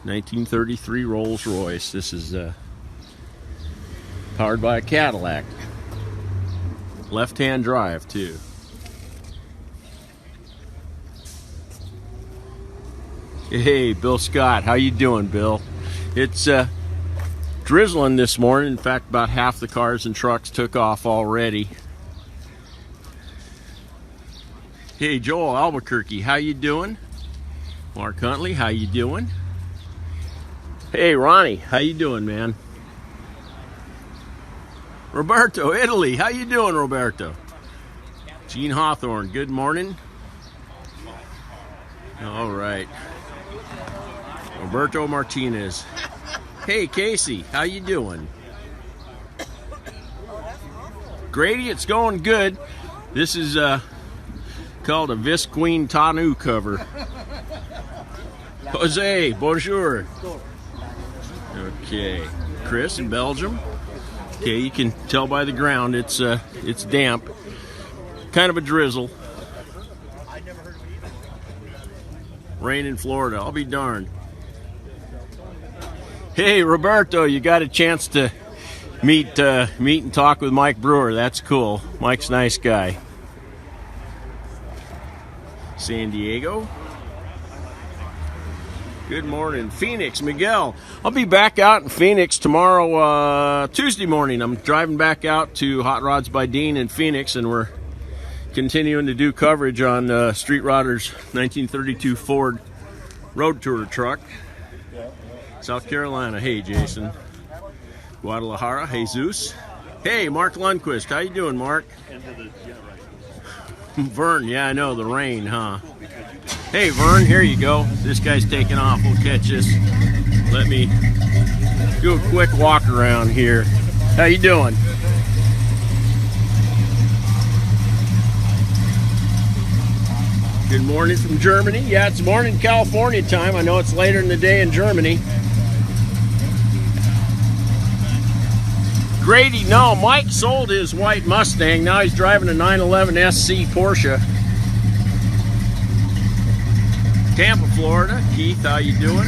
1933 Rolls Royce. This is powered by a Cadillac. Left-hand drive too. Hey, Bill Scott, how you doing, Bill? It's drizzling this morning. In fact, about half the cars and trucks took off already. Hey, Joel Albuquerque, how you doing? Mark Huntley, how you doing? Hey, Ronnie, how you doing, man? Roberto, Italy, how you doing, Roberto? Gene Hawthorne, good morning. All right. Roberto Martinez. Hey, Casey, how you doing? Grady, it's going good. This is called a Visqueen Tanu cover. Jose, bonjour. Okay, Chris in Belgium. Okay, you can tell by the ground it's damp. Kind of a drizzle. Rain in Florida, I'll be darned. Hey, Roberto, you got a chance to meet and talk with Mike Brewer. That's cool. Mike's a nice guy. San Diego. Good morning. Phoenix, Miguel. I'll be back out in Phoenix tomorrow, Tuesday morning. I'm driving back out to Hot Rods by Dean in Phoenix, and we're continuing to do coverage on Street Rodder's 1932 Ford Road Tour truck. South Carolina. Hey, Jason. Guadalajara, Jesus. Hey, Mark Lundquist. How you doing, Mark? Vern, yeah, I know, the rain, huh? Hey, Vern, here you go. This guy's taking off. We'll catch this. Let me do a quick walk around here. How you doing? Good morning from Germany. Yeah, it's morning California time. I know it's later in the day in Germany. Grady, no, Mike sold his white Mustang. Now he's driving a 911 SC Porsche. Tampa, Florida. Keith, how you doing?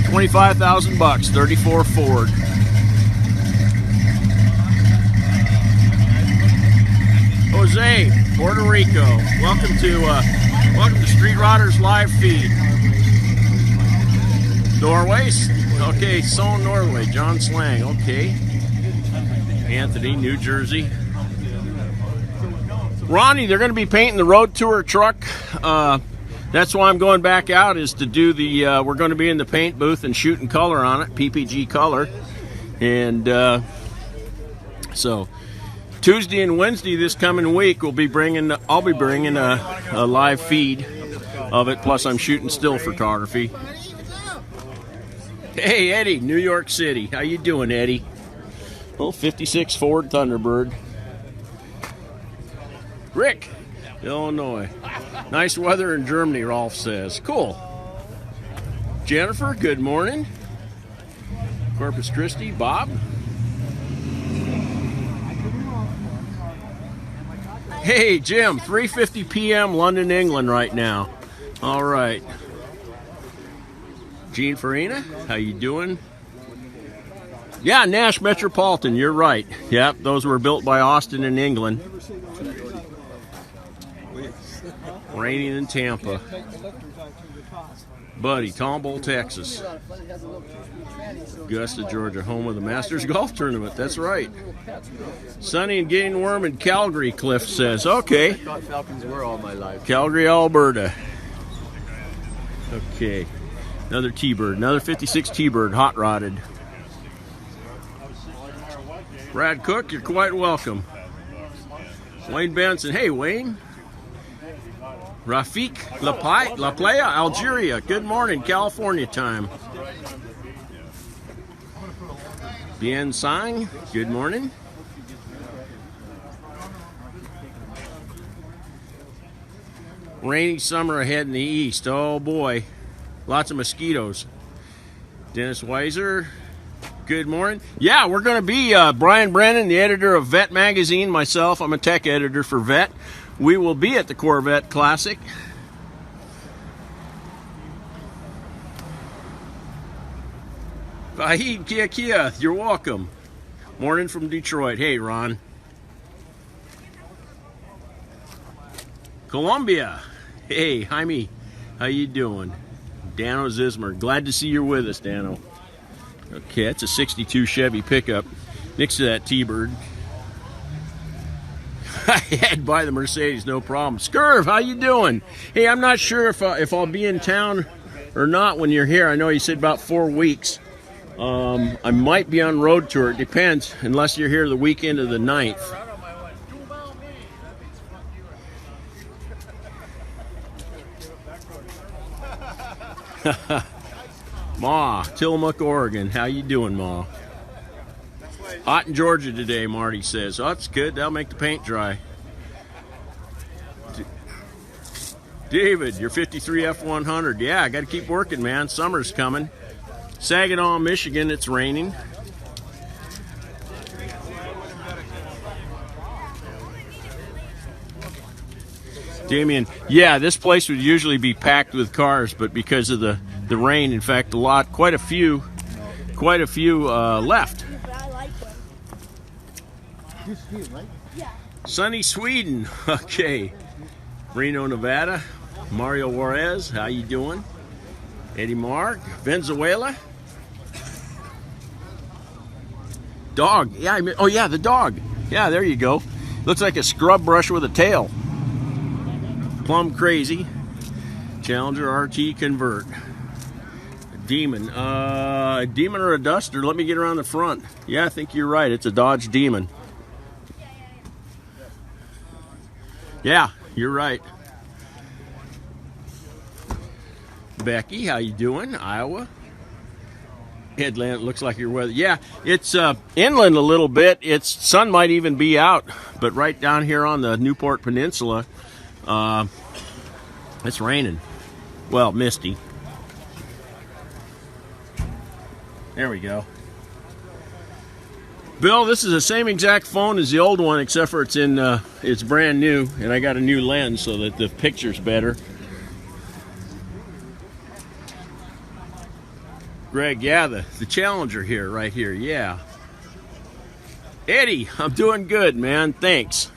$25,000, 34 Ford. Jose, Puerto Rico. Welcome to Street Rodders live feed. Norway's. Okay, Seoul, Norway. John Slang. Okay. Anthony, New Jersey. Ronnie, they're going to be painting the road tour truck. That's why I'm going back out, is to do the, we're going to be in the paint booth and shooting color on it, PPG color. And so Tuesday and Wednesday this coming week, I'll be bringing a live feed of it. Plus I'm shooting still photography. Hey, Eddie, New York City. How you doing, Eddie? Oh, 56 Ford Thunderbird. Rick, Illinois. Nice weather in Germany, Rolf says. Cool. Jennifer, good morning. Corpus Christi, Bob. Hey, Jim, 3:50 p.m. London, England right now. All right. Gene Farina, how you doing? Yeah, Nash Metropolitan, you're right. Yep, those were built by Austin in England. Raining in Tampa. Buddy, Tomball, Texas. Augusta, Georgia, home of the Masters Golf Tournament. That's right. Sunny and getting warm in Calgary, Cliff says. Okay. I thought Falcons were all my life. Calgary, Alberta. Okay. Another T-Bird. Another 56 T-Bird, hot rodded. Brad Cook, you're quite welcome. Wayne Benson. Hey, Wayne. Rafik La Playa, Algeria. Good morning, California time. Bien Sang, good morning. Rainy summer ahead in the east. Oh boy, lots of mosquitoes. Dennis Weiser, good morning. Yeah, we're going to be Brian Brennan, the editor of Vet Magazine, myself, I'm a tech editor for Vet. We will be at the Corvette Classic. Vahid Kia, you're welcome. Morning from Detroit. Hey, Ron. Columbia. Hey, Jaime. How you doing? Dano Zismer. Glad to see you're with us, Dano. Okay, that's a 62 Chevy pickup next to that T-Bird. I had to buy the Mercedes, no problem. Scurv, how you doing? Hey, I'm not sure if I'll be in town or not when you're here. I know you said about 4 weeks. I might be on road tour. It depends, unless you're here the weekend of the 9th. Ma, Tillamook, Oregon. How you doing, Ma? Hot in Georgia today, Marty says. Oh, that's good. That'll make the paint dry. David, your 53 F100. Yeah, I got to keep working, man. Summer's coming. Saginaw, Michigan, it's raining. Damien, yeah, this place would usually be packed with cars, but because of the rain, in fact, quite a few left. Sunny Sweden, okay. Reno, Nevada. Mario Juarez, how you doing? Eddie Mark, Venezuela. Dog, yeah, oh yeah, the dog. Yeah, there you go. Looks like a scrub brush with a tail. Plum Crazy. Challenger RT Convert. Demon. A Demon or a Duster? Let me get around the front. Yeah, I think you're right. It's a Dodge Demon. Yeah, you're right. Becky, how you doing? Iowa. Headland, looks like your weather. Yeah, it's inland a little bit. Sun might even be out, but right down here on the Newport Peninsula, it's raining. Well, misty. There we go. Bill, this is the same exact phone as the old one, except for it's brand new, and I got a new lens so that the picture's better. Greg, yeah, the Challenger here, right here, yeah. Eddie, I'm doing good, man, thanks.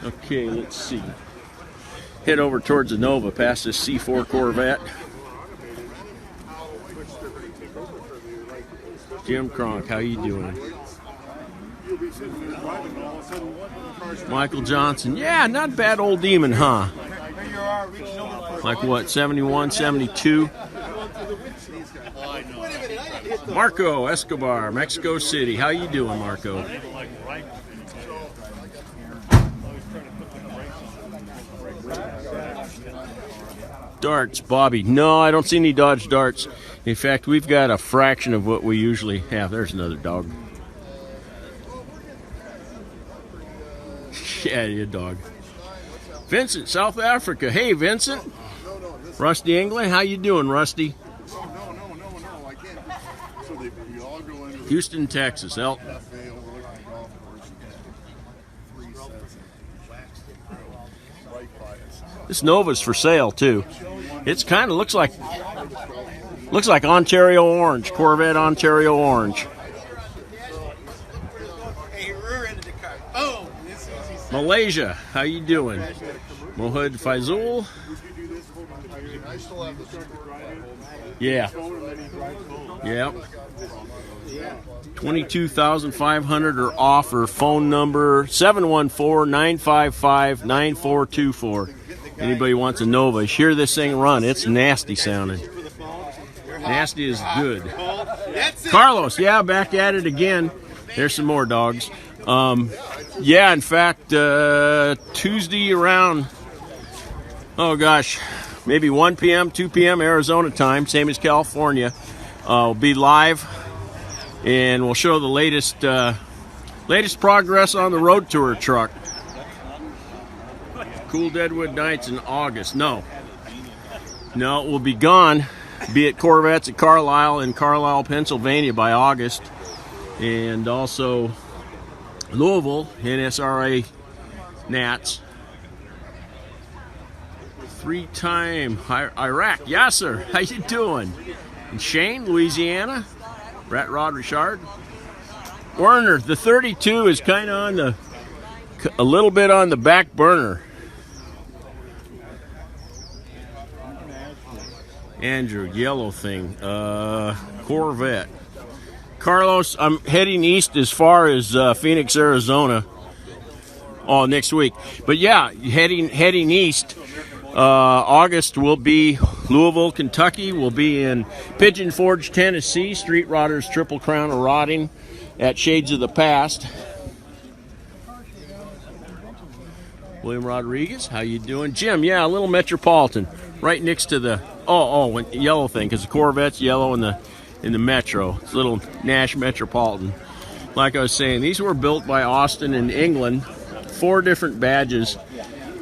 Okay, let's see. Head over towards the Nova, past this C4 Corvette. Jim Kronk, how you doing? Michael Johnson, yeah, not bad old Demon, huh? Like what, 71, 72? Marco Escobar, Mexico City. How you doing, Marco? Darts, Bobby. No, I don't see any Dodge Darts. In fact, we've got a fraction of what we usually have. There's another dog. Yeah, dog. Vincent, South Africa. Hey, Vincent. Rusty England, how you doing, Rusty? Houston, Texas. This Nova's for sale too. It's kind of looks like Ontario orange, Corvette Ontario orange. Malaysia, how you doing? Mohud Faizul. Yeah. Yep. 22,500 or offer. Phone number 714-955-9424. Anybody wants a Nova, hear this thing run. It's nasty sounding. Nasty is good. Carlos, yeah, back at it again. There's some more dogs. Yeah, in fact, Tuesday around, oh gosh, maybe 1 p.m., 2 p.m. Arizona time, same as California. We'll be live, and we'll show the latest progress on the road tour truck. Cool Deadwood Nights in August. No, it will be gone Be at Corvettes at Carlisle in Carlisle, Pennsylvania by August. And also Louisville, NSRA Nats. 3-time Iraq. Yasser, how you doing? And Shane, Louisiana. Rat Rod Richard. Werner, the 32 is kind of a little bit on the back burner. Andrew, yellow thing. Corvette. Carlos, I'm heading east as far as Phoenix, Arizona. Oh, next week. But yeah, heading east. August will be Louisville, Kentucky. We'll be in Pigeon Forge, Tennessee. Street Rotters Triple Crown of Rotting at Shades of the Past. William Rodriguez, how you doing? Jim, yeah, a little Metropolitan. Right next to the yellow thing, because the Corvette's yellow in the Metro. It's a little Nash Metropolitan. Like I was saying, these were built by Austin in England. 4 different badges.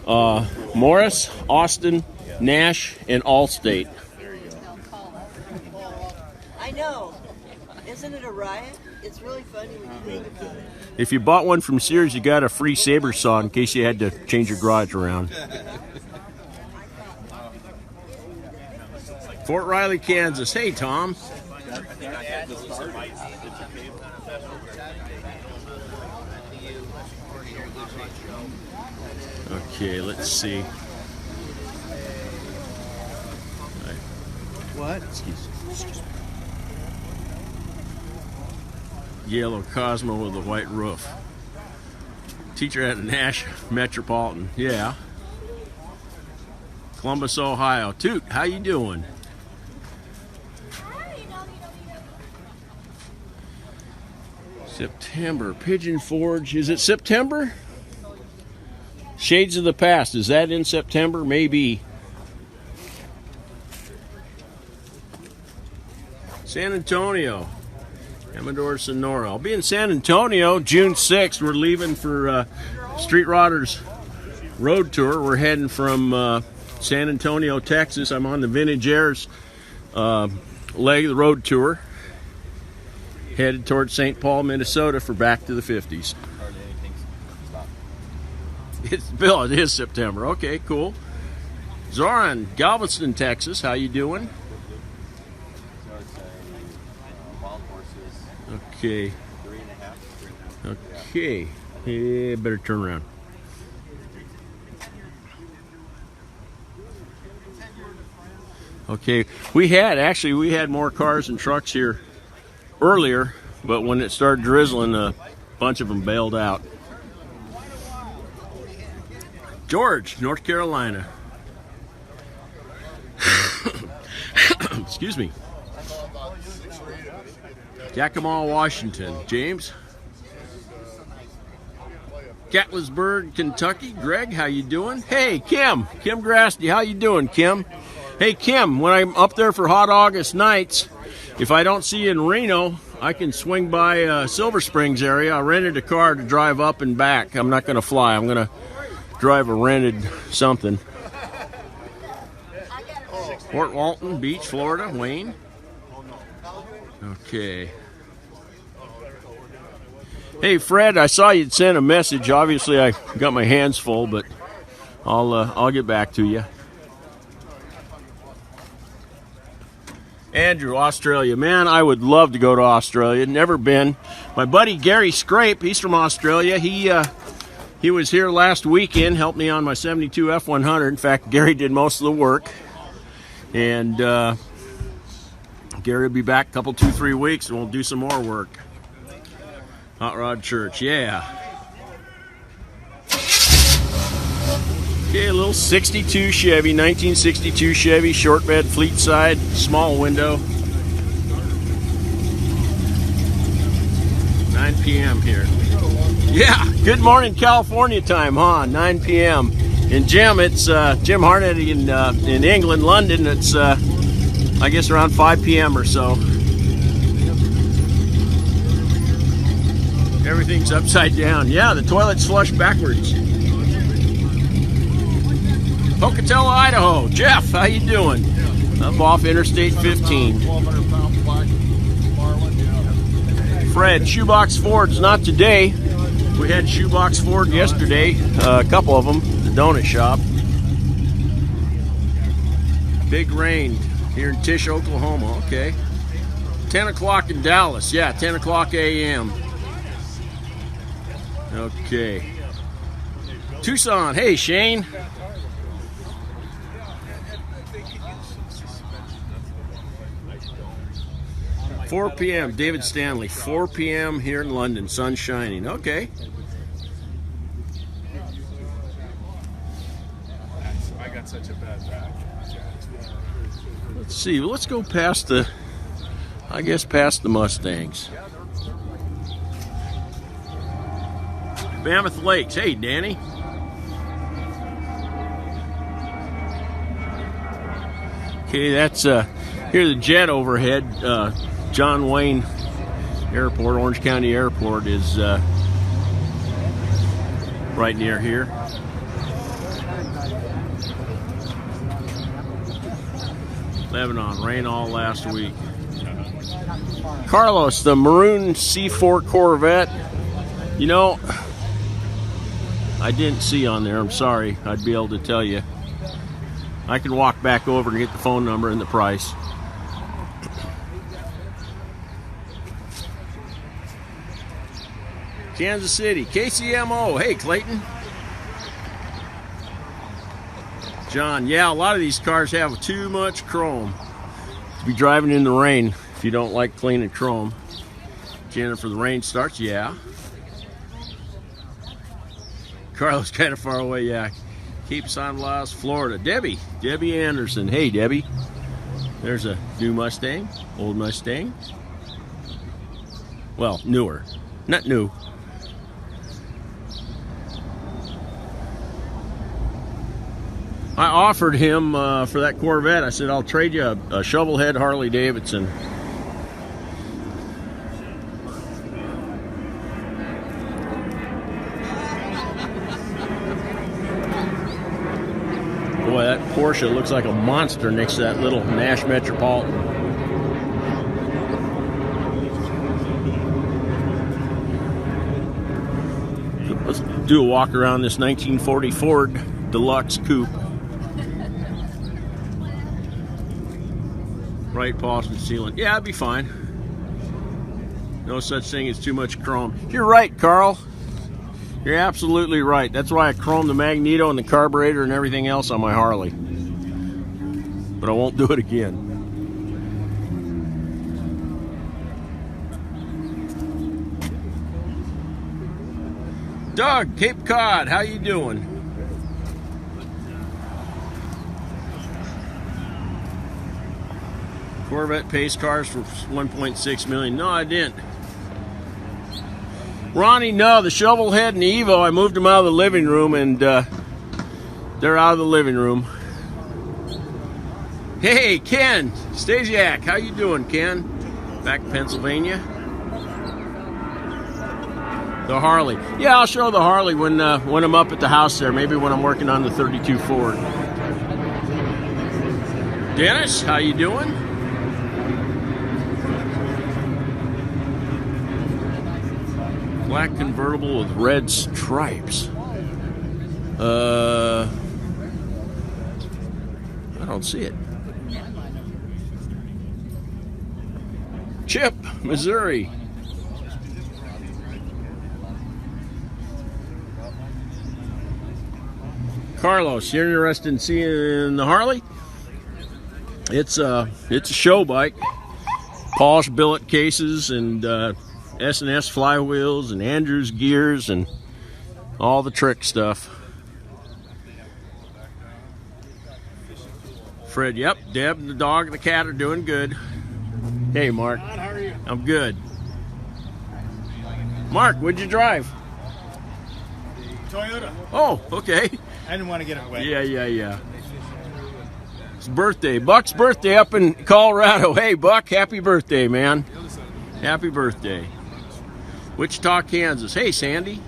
Morris, Austin, Nash, and Allstate. I know. Isn't it a riot? It's really funny when you think about it. If you bought one from Sears, you got a free saber saw in case you had to change your garage around. Fort Riley, Kansas. Hey, Tom. Okay, let's see. What? Excuse me. Yellow Cosmo with a white roof. Teacher at Nash Metropolitan. Yeah. Columbus, Ohio. Toot, how you doing? September. Pigeon Forge. Is it September? Shades of the Past. Is that in September? Maybe. San Antonio. Amador Sonora. I'll be in San Antonio June 6th. We're leaving for Street Rotters Road Tour. We're heading from San Antonio, Texas. I'm on the Vintage Airs leg of the road tour. Headed towards St. Paul, Minnesota for Back to the 50s. It's Bill, it is September. Okay, cool. Zoran, Galveston, Texas. How you doing? Okay. Okay. Yeah, better turn around. Okay, we had more cars and trucks here earlier, but when it started drizzling, a bunch of them bailed out. George, North Carolina. Excuse me. Yakima, Washington. James. Gatlinburg, Kentucky. Greg, how you doing? Hey, Kim. Kim Grasty, how you doing, Kim? Hey, Kim, when I'm up there for Hot August nights, if I don't see you in Reno, I can swing by Silver Springs area. I rented a car to drive up and back. I'm not going to fly. I'm going to drive a rented something. Fort Walton Beach, Florida. Wayne. Okay. Hey, Fred, I saw you'd sent a message. Obviously, I got my hands full, but I'll get back to you. Andrew, Australia. Man, I would love to go to Australia. Never been. My buddy Gary Scrape, he's from Australia. He was here last weekend, helped me on my 72 F100. In fact, Gary did most of the work. And Gary will be back a couple, 2-3 weeks, and we'll do some more work. Hot Rod Church, yeah. Okay, a little 62 Chevy, 1962 Chevy, short bed, fleet side, small window. 9 p.m. here. Yeah, good morning California time, huh? 9 p.m. And Jim, it's Jim Harnett in England, London. It's I guess around 5 p.m. or so. Everything's upside down. Yeah, the toilet's flush backwards. Pocatello, Idaho. Jeff, how you doing? Up off Interstate 15. 1,200-pound black marlin, yeah. Fred, Shoebox Ford's not today. We had Shoebox Ford yesterday, a couple of them, the donut shop. Big rain here in Tish, Oklahoma. Okay. 10 o'clock in Dallas. Yeah, 10 o'clock a.m. Okay. Tucson. Hey, Shane. 4 p.m. David Stanley. 4 p.m. here in London. Sun shining. Okay. I got such a bad back. Let's see. Let's go past the, I guess, past the Mustangs. Mammoth Lakes. Hey, Danny. Okay, that's here's the jet overhead. John Wayne Airport, Orange County Airport, is right near here. Lebanon, rain all last week. Carlos, the maroon C4 Corvette. You know, I didn't see on there. I'm sorry. I'd be able to tell you. I can walk back over and get the phone number and the price. Kansas City, KCMO. Hey, Clayton. John, yeah, a lot of these cars have too much chrome to be driving in the rain if you don't like cleaning chrome. Jennifer, the rain starts, yeah. Carlos, kind of far away, yeah. Cape San Blas, Florida. Debbie Anderson. Hey, Debbie. There's a new Mustang, old Mustang. Well, newer, not new. I offered him for that Corvette. I said, I'll trade you a shovelhead Harley Davidson. Boy, that Porsche looks like a monster next to that little Nash Metropolitan. Let's do a walk around this 1940 Ford Deluxe Coupe. Right Boston sealant. Yeah, it'd be fine. No such thing as too much chrome. You're right, Carl. You're absolutely right. That's why I chromed the magneto and the carburetor and everything else on my Harley. But I won't do it again. Doug, Cape Cod, how you doing? Corvette pace cars for 1.6 million. No, I didn't. Ronnie, no, the Shovelhead and the Evo, I moved them out of the living room, and they're out of the living room. Hey, Ken Stasiak, how you doing, Ken? Back in Pennsylvania. The Harley. Yeah, I'll show the Harley when I'm up at the house there, maybe when I'm working on the 32 Ford. Dennis, how you doing? Black convertible with red stripes. I don't see it. Chip, Missouri. Carlos, you're interested in seeing the Harley? It's a show bike. Polished billet cases and S&S flywheels and Andrews gears and all the trick stuff. Fred, yep. Deb and the dog and the cat are doing good. Hey, Mark. How are you? I'm good. Mark, what'd you drive? Toyota. Oh, okay. I didn't want to get it wet. Yeah. It's birthday. Buck's birthday up in Colorado. Hey, Buck, happy birthday, man. Happy birthday. Wichita, Kansas. Hey, Sandy.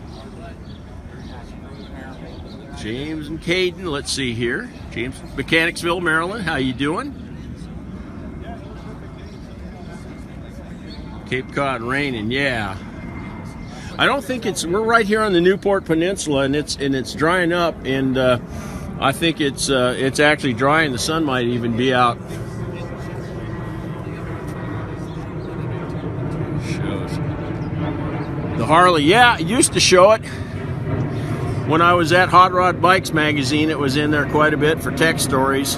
James and Caden. Let's see here. James, Mechanicsville, Maryland. How you doing? Cape Cod raining, yeah. I don't think we're right here on the Newport Peninsula, and it's drying up, and I think it's actually drying. The sun might even be out. Shows the Harley, yeah, it used to show it when I was at Hot Rod Bikes magazine. It was in there quite a bit for tech stories.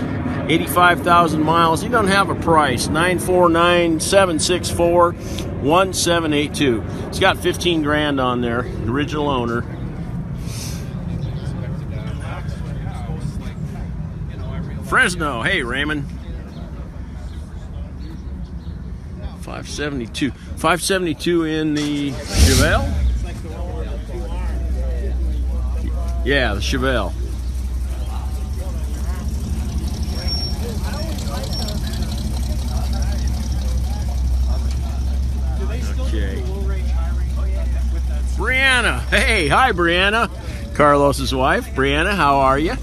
85,000 miles. You don't have a price. 949-764-1782. It's got 15 grand on there. Original owner. Fresno. Hey, Raymond. 572. 572 in the Chevelle? Yeah, the Chevelle. Okay. Brianna. Hey, hi, Brianna. Carlos's wife. Brianna, how are you?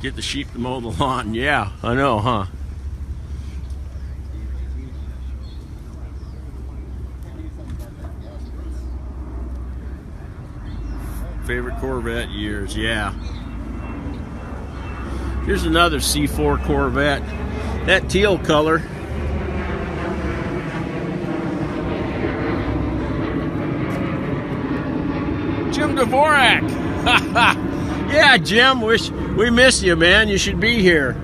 Get the sheep to mow the lawn. Yeah, I know, huh? Favorite Corvette years, yeah. Here's another C4 Corvette. That teal color. Jim Dvorak. Yeah, Jim, we miss you, man. You should be here.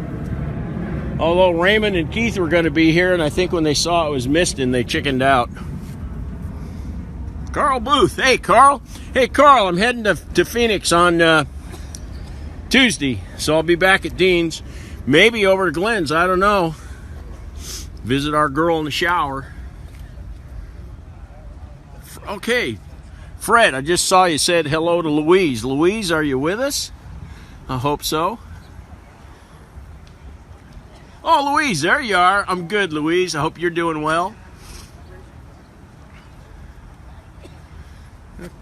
Although Raymond and Keith were going to be here, and I think when they saw it was misting, they chickened out. Carl Booth. Hey, Carl. Hey, Carl, I'm heading to Phoenix on Tuesday, so I'll be back at Dean's. Maybe over to Glenn's, I don't know. Visit our girl in the shower. Okay, Fred, I just saw you said hello to Louise. Louise, are you with us? I hope so. Oh, Louise, there you are. I'm good, Louise. I hope you're doing well.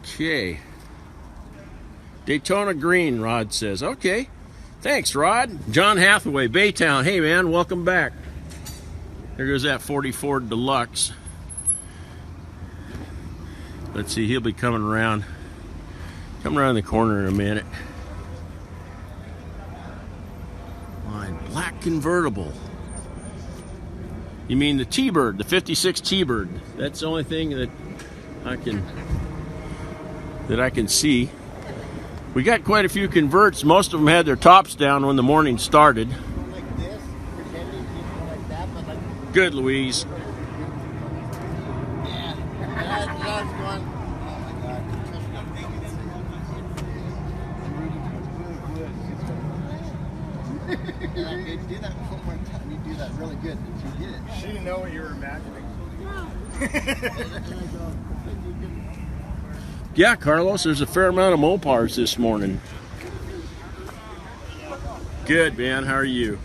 Okay. Daytona Green, Rod says. Okay. Thanks, Rod. John Hathaway, Baytown. Hey, man, welcome back. There goes that 40 Ford Deluxe. Let's see, he'll be coming around the corner in a minute. My black convertible. You mean the T-Bird, the 56 T-Bird. That's the only thing that I can see. We got quite a few converts. Most of them had their tops down when the morning started. Like this, pretending people like that, but like. Good, Louise. Yeah. John's going. Oh my God. And I could do that one more time. You do that really good, but you did it. She didn't know what you were imagining. Yeah, Carlos, there's a fair amount of Mopars this morning. Good, man. How are you?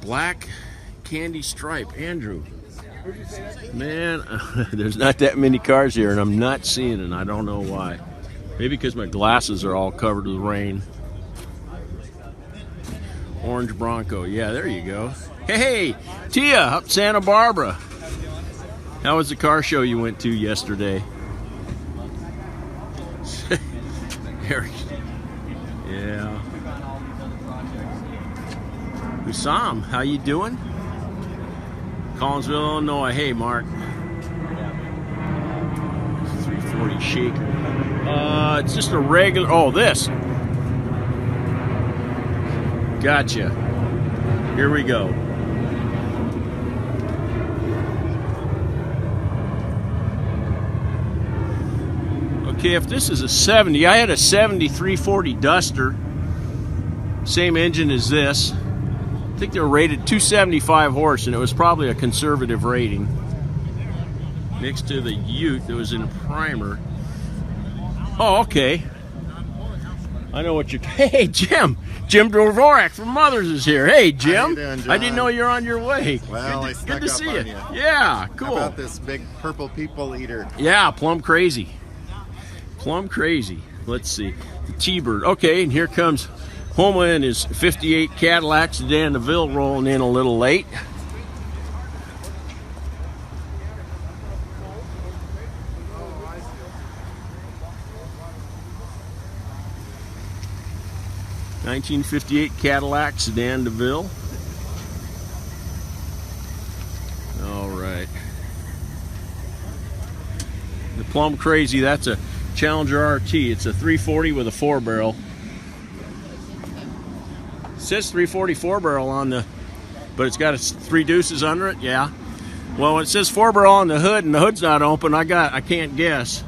Black candy stripe. Andrew. Man, there's not that many cars here, and I'm not seeing it. I don't know why. Maybe because my glasses are all covered with rain. Orange Bronco. Yeah, there you go. Hey, Tia, up Santa Barbara. How was the car show you went to yesterday? Eric. Yeah. Hussam, how you doing? Collinsville, Illinois. Hey, Mark. 340 shaker. It's just a regular. Oh, this. Gotcha. Here we go. Okay, if this is a 70, I had a 70 340 Duster. Same engine as this. I think they were rated 275 horse, and it was probably a conservative rating. Next to the Ute that was in a primer. Oh, okay. I know what you're... Hey, Jim! Jim Dvorak from Mothers is here. Hey, Jim. How you doing, John? I didn't know you're on your way. Well, I snuck good to up see on you. you. Yeah, cool. How about this big purple people eater? Yeah, plumb crazy. Plumb crazy. let's see, the T-Bird. Okay, and here comes Homa and his 58 Cadillac sedan DeVille rolling in a little late. '58 Cadillac sedan DeVille. All right. The Plum Crazy, that's a Challenger RT. It's a 340 with a 4-barrel. It says 340 4-barrel on the, but it's got 3 deuces under it. Yeah. Well, when it says 4-barrel on the hood and the hood's not open, I can't guess.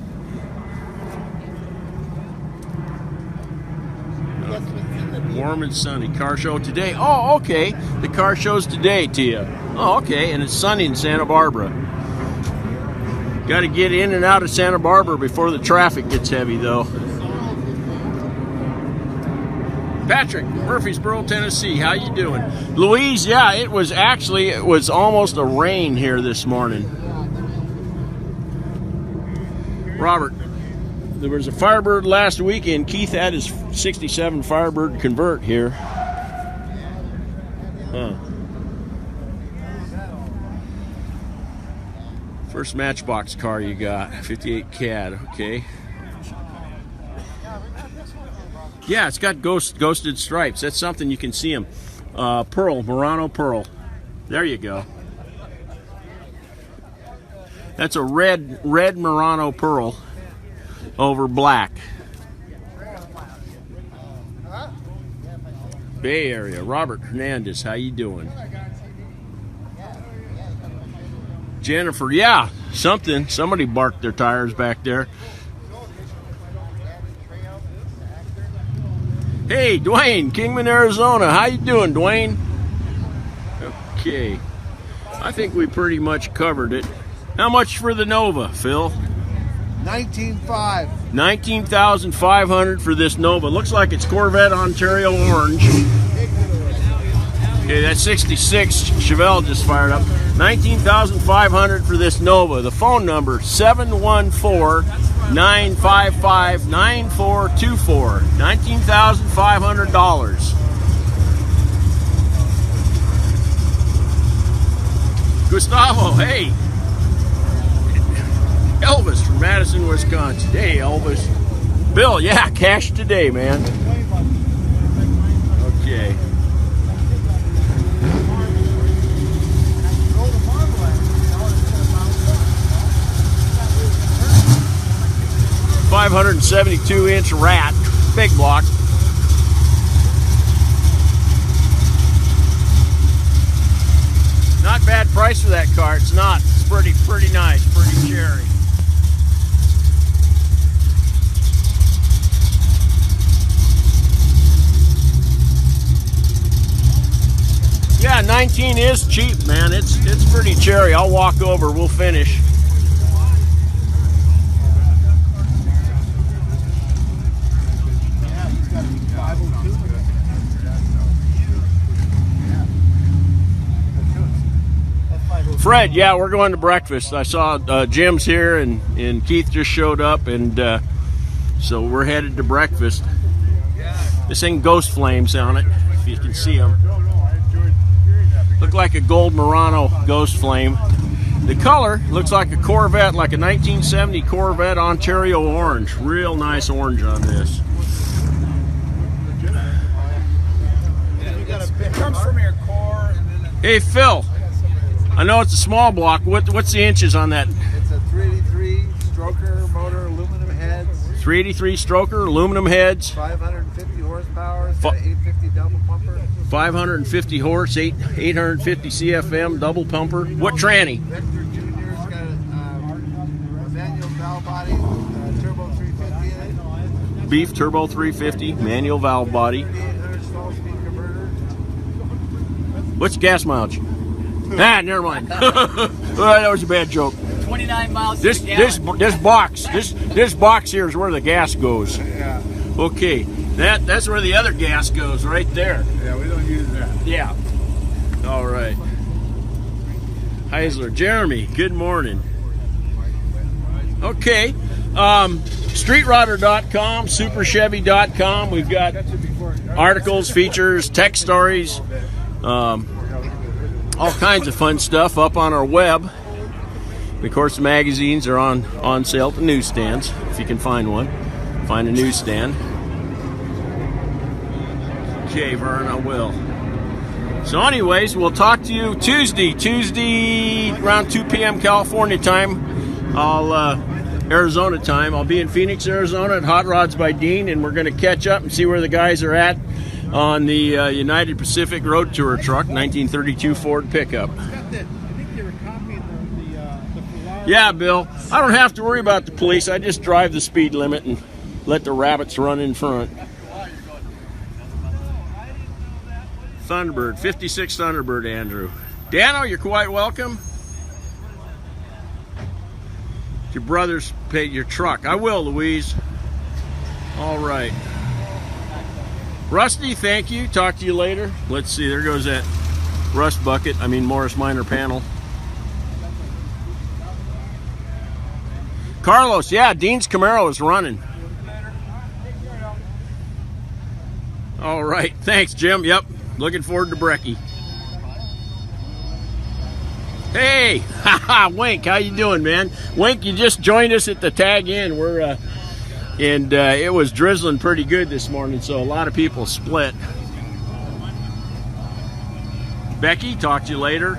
Warm and sunny. Car show today. Oh, okay. The car show's today, Tia. Oh, okay. And it's sunny in Santa Barbara. Got to get in and out of Santa Barbara before the traffic gets heavy, though. Patrick, Murfreesboro, Tennessee. How you doing? Louise, yeah, it was almost a rain here this morning. Robert, there was a Firebird last weekend. Keith had his 67 Firebird convert here. Huh. First Matchbox car you got, 58 Cad, okay. Yeah, it's got ghosted stripes. That's something you can see them. Pearl, Murano Pearl. There you go. That's a red Murano Pearl over black. Bay Area. Robert Hernandez, how you doing? Jennifer, yeah, somebody barked their tires back there. Hey, Dwayne, Kingman, Arizona. How you doing, Dwayne? Okay. I think we pretty much covered it. How much for the Nova, Phil? $19,500. $19,500 for this Nova. Looks like it's Corvette Ontario Orange. Okay, that 66 Chevelle just fired up. $19,500 for this Nova. The phone number, 714-955-9424. $19,500. Gustavo, hey. Elvis from Madison, Wisconsin. Hey, Elvis. Bill, yeah, cash today, man. Okay. $572-inch rat, big block. Not bad price for that car. It's not. It's pretty nice, pretty cherry. Yeah, 19 is cheap, man. It's pretty cherry. I'll walk over. We'll finish. Fred, yeah, we're going to breakfast. I saw Jim's here and Keith just showed up, and so we're headed to breakfast. This thing Ghost Flames on it, if you can see them. Look like a gold Murano Ghost Flame. The color looks like a Corvette, like a 1970 Corvette Ontario Orange. Real nice orange on this. It comes from your core. Hey, Phil. I know it's a small block. What's the inches on that? It's a 383 stroker motor, aluminum heads. 383 stroker, aluminum heads. 550 horsepower. It's got an 850 double pumper. 550 horse, 850 CFM, double pumper. What tranny? Vector Junior's got a manual valve body, turbo 350 in it. Beef turbo 350, manual valve body. 800 stall speed converter. What's gas mileage? Never mind. That was a bad joke. 29 miles This box here is where the gas goes. Yeah. Okay, that's where the other gas goes, right there. Yeah, we don't use that. Yeah. All right. Heisler, Jeremy, good morning. Okay, StreetRodder.com, SuperChevy.com. We've got articles, features, tech stories, all kinds of fun stuff up on our web. Of course, the magazines are on sale at the newsstands, if you can find one. Find a newsstand. Okay, Vern, I will. So anyways, we'll talk to you Tuesday around 2 p.m. California time. Arizona time. I'll be in Phoenix, Arizona at Hot Rods by Dean, and we're going to catch up and see where the guys are at on the United Pacific Road Tour truck, 1932 Ford pickup. Yeah, Bill. I don't have to worry about the police. I just drive the speed limit and let the rabbits run in front. Thunderbird, 56 Thunderbird, Andrew. Dano, you're quite welcome. Your brothers paid your truck. I will, Louise. All right. Rusty, thank you. Talk to you later. Let's see. There goes that rust bucket. Morris Minor panel. Carlos, yeah, Dean's Camaro is running. All right. Thanks, Jim. Yep. Looking forward to Brecky. Hey, Wink, how you doing, man? Wink, you just joined us at the tag in. It was drizzling pretty good this morning, so a lot of people split. Becky, talk to you later.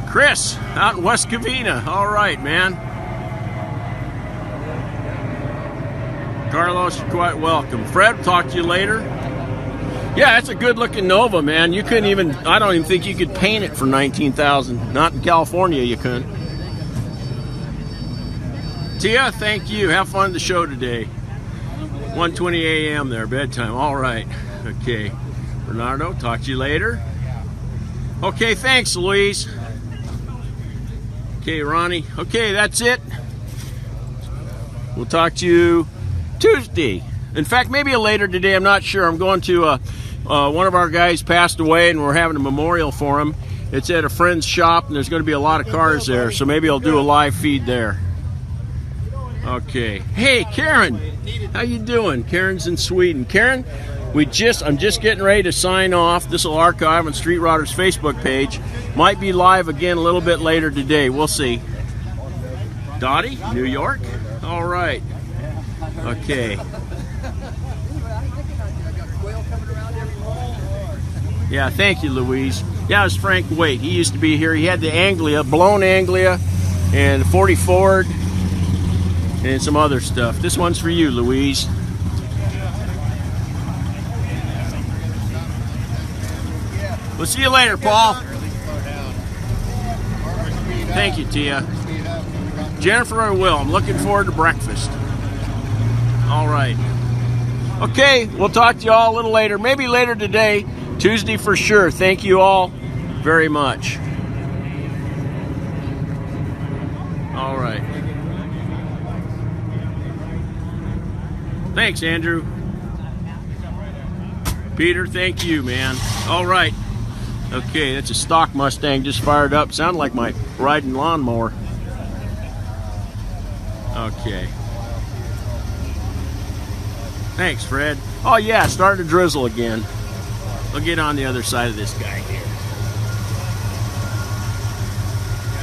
Chris, out in West Covina. All right, man. Carlos, you're quite welcome. Fred, talk to you later. Yeah, it's a good-looking Nova, man. You couldn't even, I don't even think you could paint it for $19,000. Not in California, you couldn't. Tia, thank you. Have fun at the show today. 1:20 a.m. there, bedtime. All right. Okay. Bernardo, talk to you later. Okay, thanks, Louise. Okay, Ronnie. Okay, that's it. We'll talk to you Tuesday. In fact, maybe later today. I'm not sure. I'm going to one of our guys passed away, and we're having a memorial for him. It's at a friend's shop, and there's going to be a lot of cars there, so maybe I'll do a live feed there. Okay. Hey, Karen, how you doing? Karen's in Sweden. Karen, I'm just getting ready to sign off. This will archive on Street Rodder's Facebook page. Might be live again a little bit later today. We'll see. Dottie, New York. All right. Okay. Yeah, thank you, Louise. Yeah, it was Frank Waite. He used to be here. He had the Anglia, blown Anglia, and 40 Ford, and some other stuff. This one's for you, Louise. We'll see you later, Paul. Thank you, Tia. Jennifer, I will. I'm looking forward to breakfast. All right. Okay, we'll talk to you all a little later. Maybe later today. Tuesday for sure. Thank you all very much. All right. Thanks, Andrew. Peter, thank you, man. All right. Okay, that's a stock Mustang just fired up. Sounded like my riding lawnmower. Okay. Thanks, Fred. Oh, yeah, starting to drizzle again. I'll get on the other side of this guy here.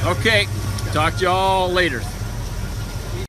Okay, talk to y'all later.